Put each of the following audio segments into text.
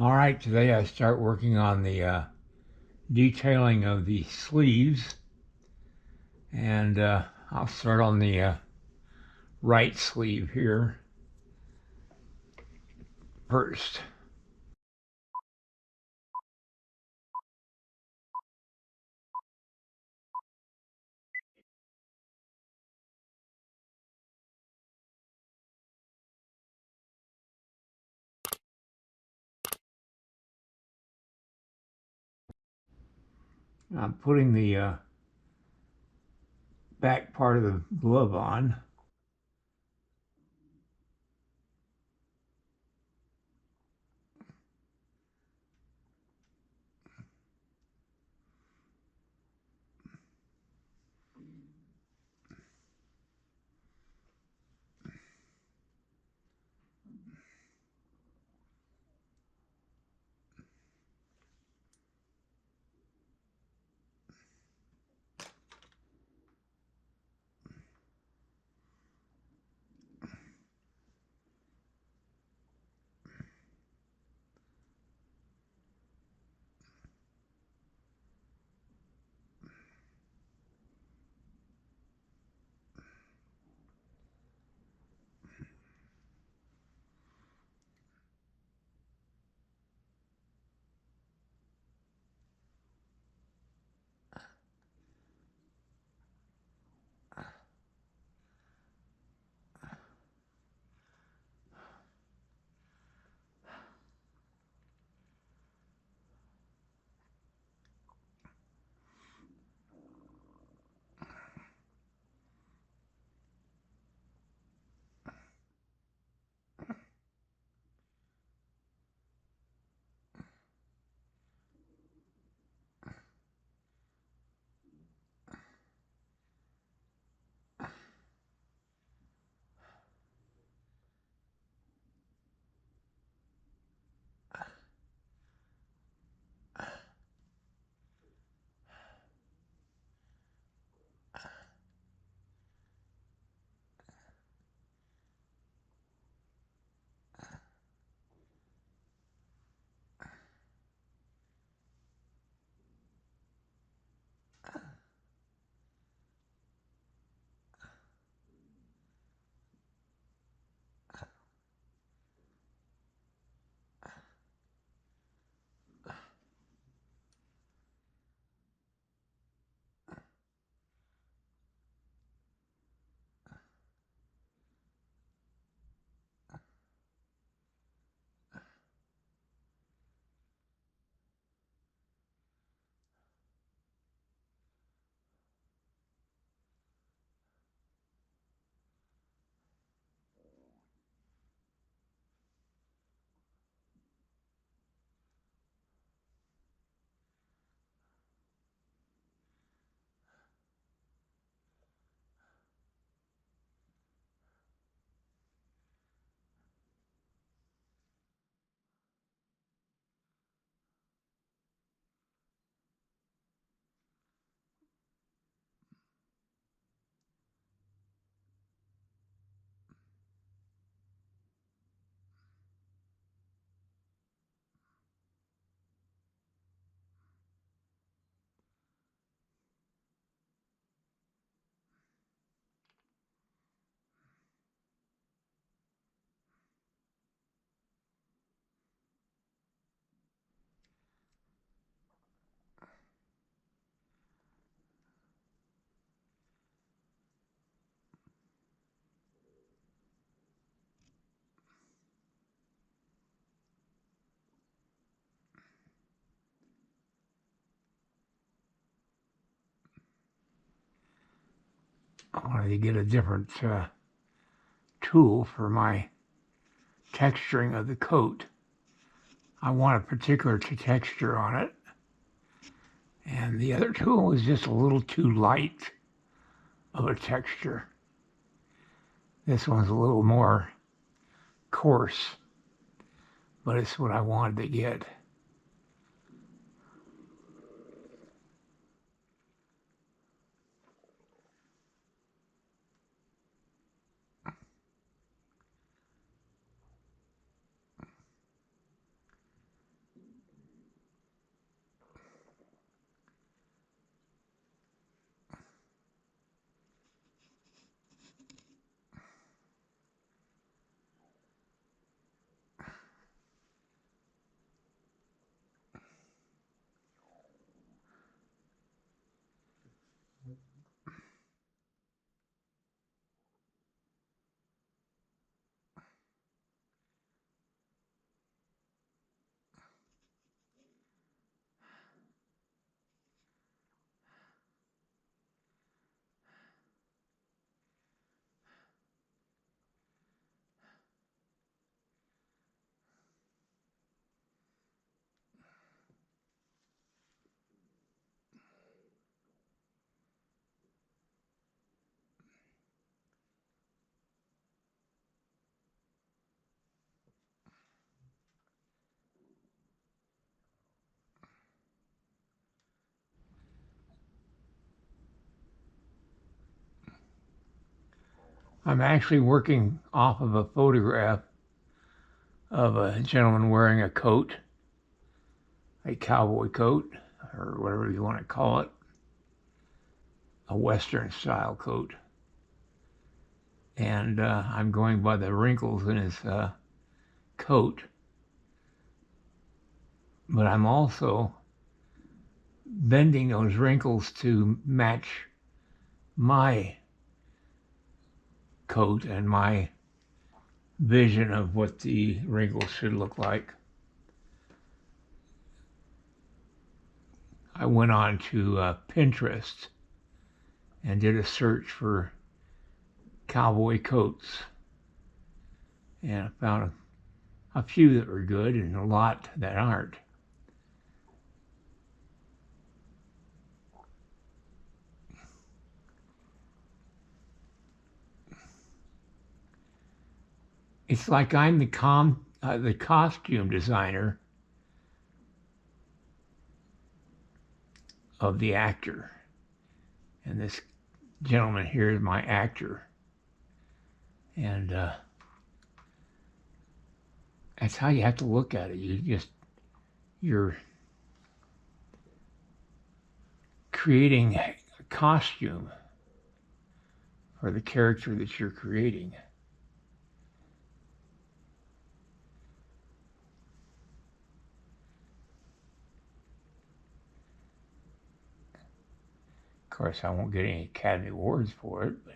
All right, today I start working on the detailing of the sleeves, and I'll start on the right sleeve here first. I'm putting the back part of the glove on. I wanted to get a different tool for my texturing of the coat. I want a particular texture on it, and the other tool was just a little too light of a texture. This one's a little more coarse, but it's what I wanted to get. I'm actually working off of a photograph of a gentleman wearing a coat, a cowboy coat, or whatever you want to call it, a Western style coat. And I'm going by the wrinkles in his coat, but I'm also bending those wrinkles to match my coat and my vision of what the wrinkles should look like. I went on to Pinterest and did a search for cowboy coats, and I found a few that were good and a lot that aren't. It's like I'm the costume designer of the actor, and this gentleman here is my actor, and that's how you have to look at it. You're creating a costume for the character that you're creating. Of course, I won't get any Academy Awards for it, but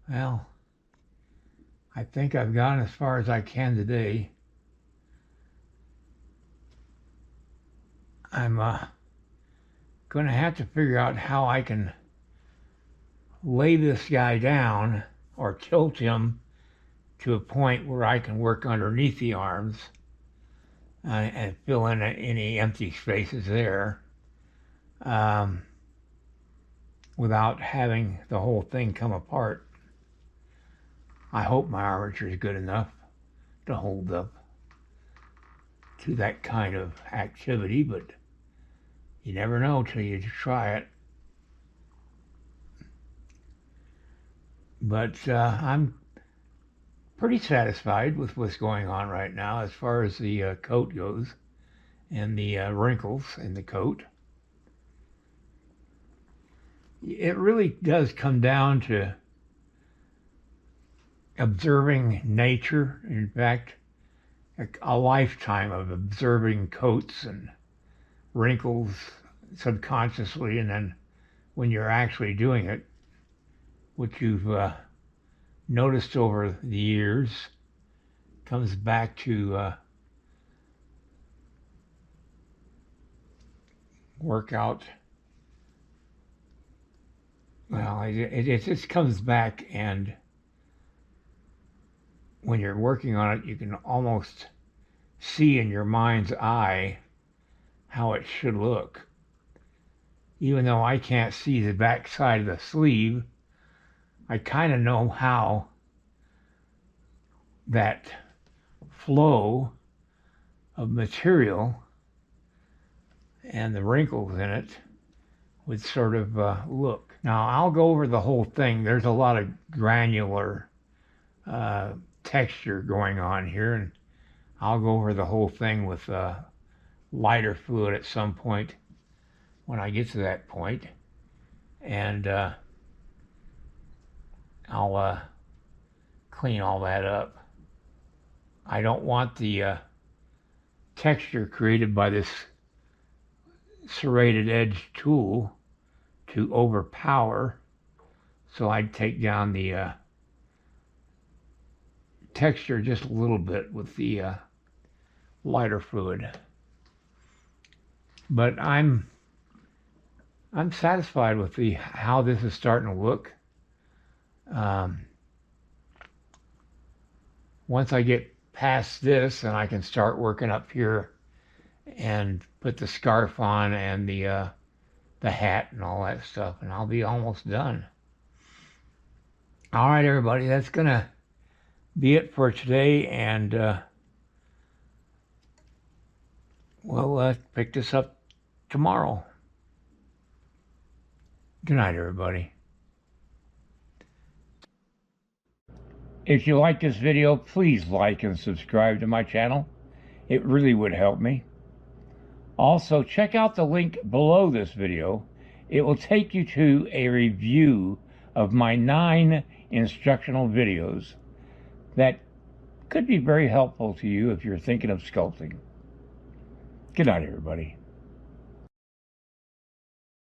well, I think I've gone as far as I can today. I'm going to have to figure out how I can lay this guy down or tilt him to a point where I can work underneath the arms and fill in any empty spaces there without having the whole thing come apart. I hope my armature is good enough to hold up to that kind of activity, but you never know till you try it. But I'm pretty satisfied with what's going on right now as far as the coat goes and the wrinkles in the coat. it really does come down to observing nature. In fact, a lifetime of observing coats and wrinkles subconsciously, and then when you're actually doing it, what you've noticed over the years comes back to work out. Well, it just comes back, and when you're working on it, you can almost see in your mind's eye how it should look. Even though I can't see the back side of the sleeve, I kind of know how that flow of material and the wrinkles in it would sort of look. Now, I'll go over the whole thing. There's a lot of granular texture going on here, and I'll go over the whole thing with lighter fluid at some point when I get to that point, and I'll clean all that up. I don't want the texture created by this serrated edge tool to overpower, so I'd take down the texture just a little bit with the lighter fluid. But I'm satisfied with how this is starting to look. Once I get past this, and I can start working up here and put the scarf on and the hat and all that stuff, and I'll be almost done. All right, everybody, that's gonna be it for today, and we'll pick this up tomorrow. Good night, everybody. If you like this video, please like and subscribe to my channel. It really would help me. Also, check out the link below this video. It will take you to a review of my 9 instructional videos that could be very helpful to you if you're thinking of sculpting. Good night, everybody.